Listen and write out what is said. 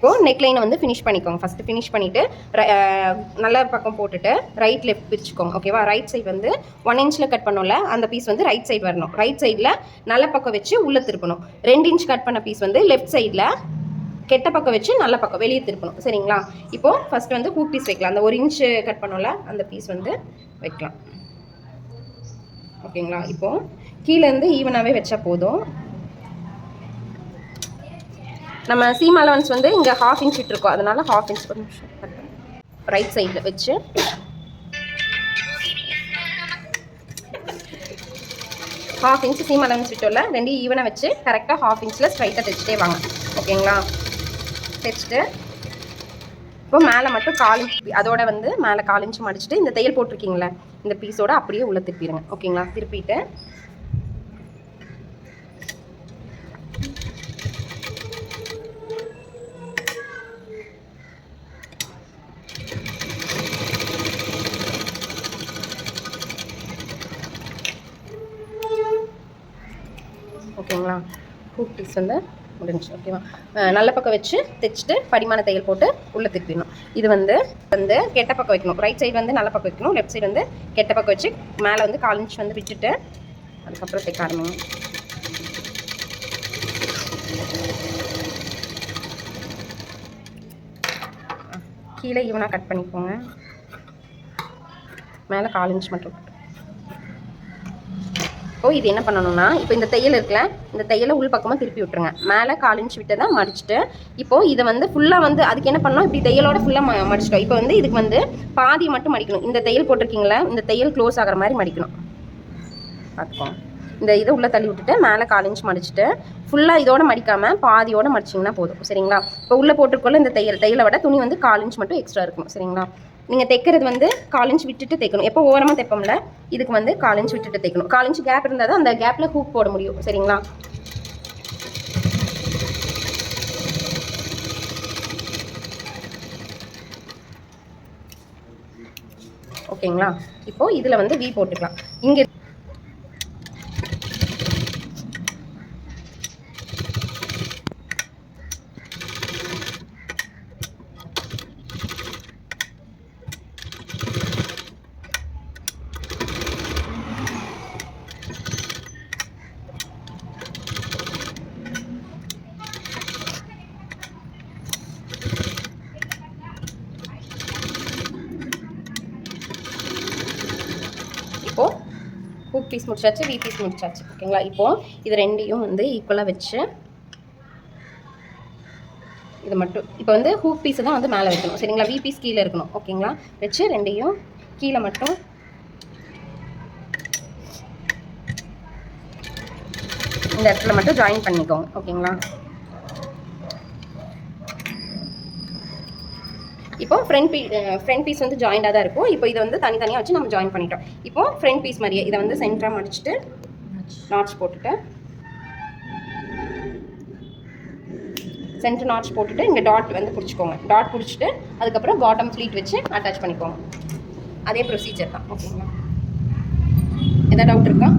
இப்போது நெக்லைனை வந்து ஃபினிஷ் பண்ணிக்கோங்க. ஃபஸ்ட்டு ஃபினிஷ் பண்ணிவிட்டு நல்ல பக்கம் போட்டுட்டு ரைட் லெஃப்ட் பிரிச்சுக்கோங்க. ஓகேவா? ரைட் சைடு வந்து 1 இன்ச்சில் கட் பண்ணோம்ல, அந்த பீஸ் வந்து ரைட் சைடு வரணும். ரைட் சைடில் நல்ல பக்கம் வச்சு உள்ளே திருப்பணும். 2 இன்ச் கட் பண்ண பீஸ் வந்து லெஃப்ட் சைடில் கெட்ட பக்கம் வச்சு நல்ல பக்கம் வெளியே திருப்பணும். சரிங்களா? இப்போது ஃபஸ்ட்டு வந்து ஹூக் பீஸ் வைக்கலாம். அந்த 1 இன்ச்சு கட் பண்ணோம்ல, அந்த பீஸ் வந்து வைக்கலாம். ஓகேங்களா? இப்போது கீழேருந்து ஈவனாகவே வச்சா போதும். நம்ம சீம் அலவன்ஸ் வந்து இங்கே 1/2 இன்ச் விட்டுருக்கோம், அதனால 1/2 இன்ச் கட் பண்ணி ரைட் சைடில் வச்சு ½ இன்ச் சீம் அலவன்ஸ் விட்டோம்ல, 2 ஈவனாக வச்சு கரெக்டாக ½ இன்ச்சில் ஸ்ட்ரைட்டாக தைச்சிட்டே வாங்க. ஓகேங்களா? தைச்சிட்டு இப்போ மேலே மட்டும் 1/4 இன்ச், அதோட வந்து மேலே 1/4 இன்ச் மடிச்சுட்டு இந்த தையல் போட்டிருக்கீங்களே இந்த பீஸோட அப்படியே உள்ளே திருப்பிடுங்க. ஓகேங்களா? திருப்பிட்டு ஓகேங்களா? ஹூக் பீஸ் வந்து முடிஞ்சு. ஓகேவா? நல்ல பக்கம் வச்சு தைச்சிட்டு படிமான தையல் போட்டு உள்ளே திருப்பிடணும். இது வந்து கெட்ட பக்கம் வைக்கணும். ரைட் சைடு வந்து நல்ல பக்கம் வைக்கணும், லெஃப்ட் சைடு வந்து கெட்ட பக்கம் வச்சு மேலே வந்து 1/4 இன்ச் வந்து விட்டுட்டு அதுக்கப்புறம் தைக்க ஆரம்பிங்க. கீழே ஈவனாக கட் பண்ணிக்கோங்க. மேலே 1/4 இன்ச் மட்டும். இப்போ இது என்ன பண்ணணும்னா, இப்போ இந்த தையல் இருக்குல்ல, இந்த தையலை உள் பக்கமாக திருப்பி விட்டுருங்க. மேலே 1/4 இன்ச் விட்டு தான் மடிச்சுட்டு, இப்போது இதை வந்து ஃபுல்லாக வந்து அதுக்கு என்ன பண்ணணும், இப்படி தையலோட ஃபுல்லாக மடிச்சிட்டோம். இப்போ வந்து இதுக்கு வந்து பாதி மட்டும் மடிக்கணும். இந்த தையல் போட்டிருக்கீங்களா, இந்த தையல் க்ளோஸ் ஆகிற மாதிரி மடிக்கணும். பார்த்துக்கோங்க. இந்த இதை உள்ளே தள்ளி விட்டுட்டு மேலே 1/4 இன்ச் மடிச்சுட்டு ஃபுல்லாக இதோட மடிக்காமல் பாதியோடு மடிச்சிங்கன்னா போதும். சரிங்களா? இப்போ உள்ளே போட்டிருக்கோள்ள இந்த தையலை விட துணி வந்து 1/4 இன்ச் மட்டும் எக்ஸ்ட்ரா இருக்கும். சரிங்களா? நீங்கள் தைக்கிறது வந்து 1/4 இன்ச் விட்டுட்டு தைக்கணும். எப்போ ஓரமாக தைப்போம்ல, இதுக்கு வந்து 1/4 இன்ச் விட்டுட்டு தைக்கணும். 1/4 இன்ச் கேப் இருந்தால் தான் அந்த கேப்பில் ஹூக் போட முடியும். சரிங்களா? ஓகேங்களா? இப்போது இதில் வந்து வி போட்டுக்கலாம். இங்கே ஹூக் பீஸ் முடிச்சாச்சு, வி பீஸ் முடிச்சாச்சு. ஓகேங்களா? இப்போது இது ரெண்டையும் வந்து ஈக்குவலாக வச்சு இது மட்டும் இப்போ வந்து ஹூக் பீஸை தான் வந்து மேலே வைக்கணும். சரிங்களா? வி பீஸ் கீழே இருக்கணும். ஓகேங்களா? வச்சு ரெண்டையும் கீழே மட்டும் இந்த இடத்துல மட்டும் ஜாயின் பண்ணிக்கோங்க. ஓகேங்களா? இப்போ ஃப்ரண்ட் பீஸ் வந்து ஜாயிண்டாக தான் இருக்கும். இப்போ இதை வந்து தனித்தனியாக வச்சு நம்ம ஜாயின் பண்ணிட்டோம். இப்போ ஃப்ரண்ட் பீஸ் மாதிரியே இதை வந்து சென்டராக மடிச்சுட்டு நாட்ச் போட்டுட்டு சென்டர் நாட்ச் போட்டுட்டு இங்கே டாட் வந்து பிடிச்சிக்கோங்க. டாட் பிடிச்சிட்டு அதுக்கப்புறம் பாட்டம் ஃப்ளீட் வச்சு அட்டாச் பண்ணிக்கோங்க. அதே ப்ரொசீஜர் தான். ஓகேங்களா? எதாவது டவுட் இருக்கா?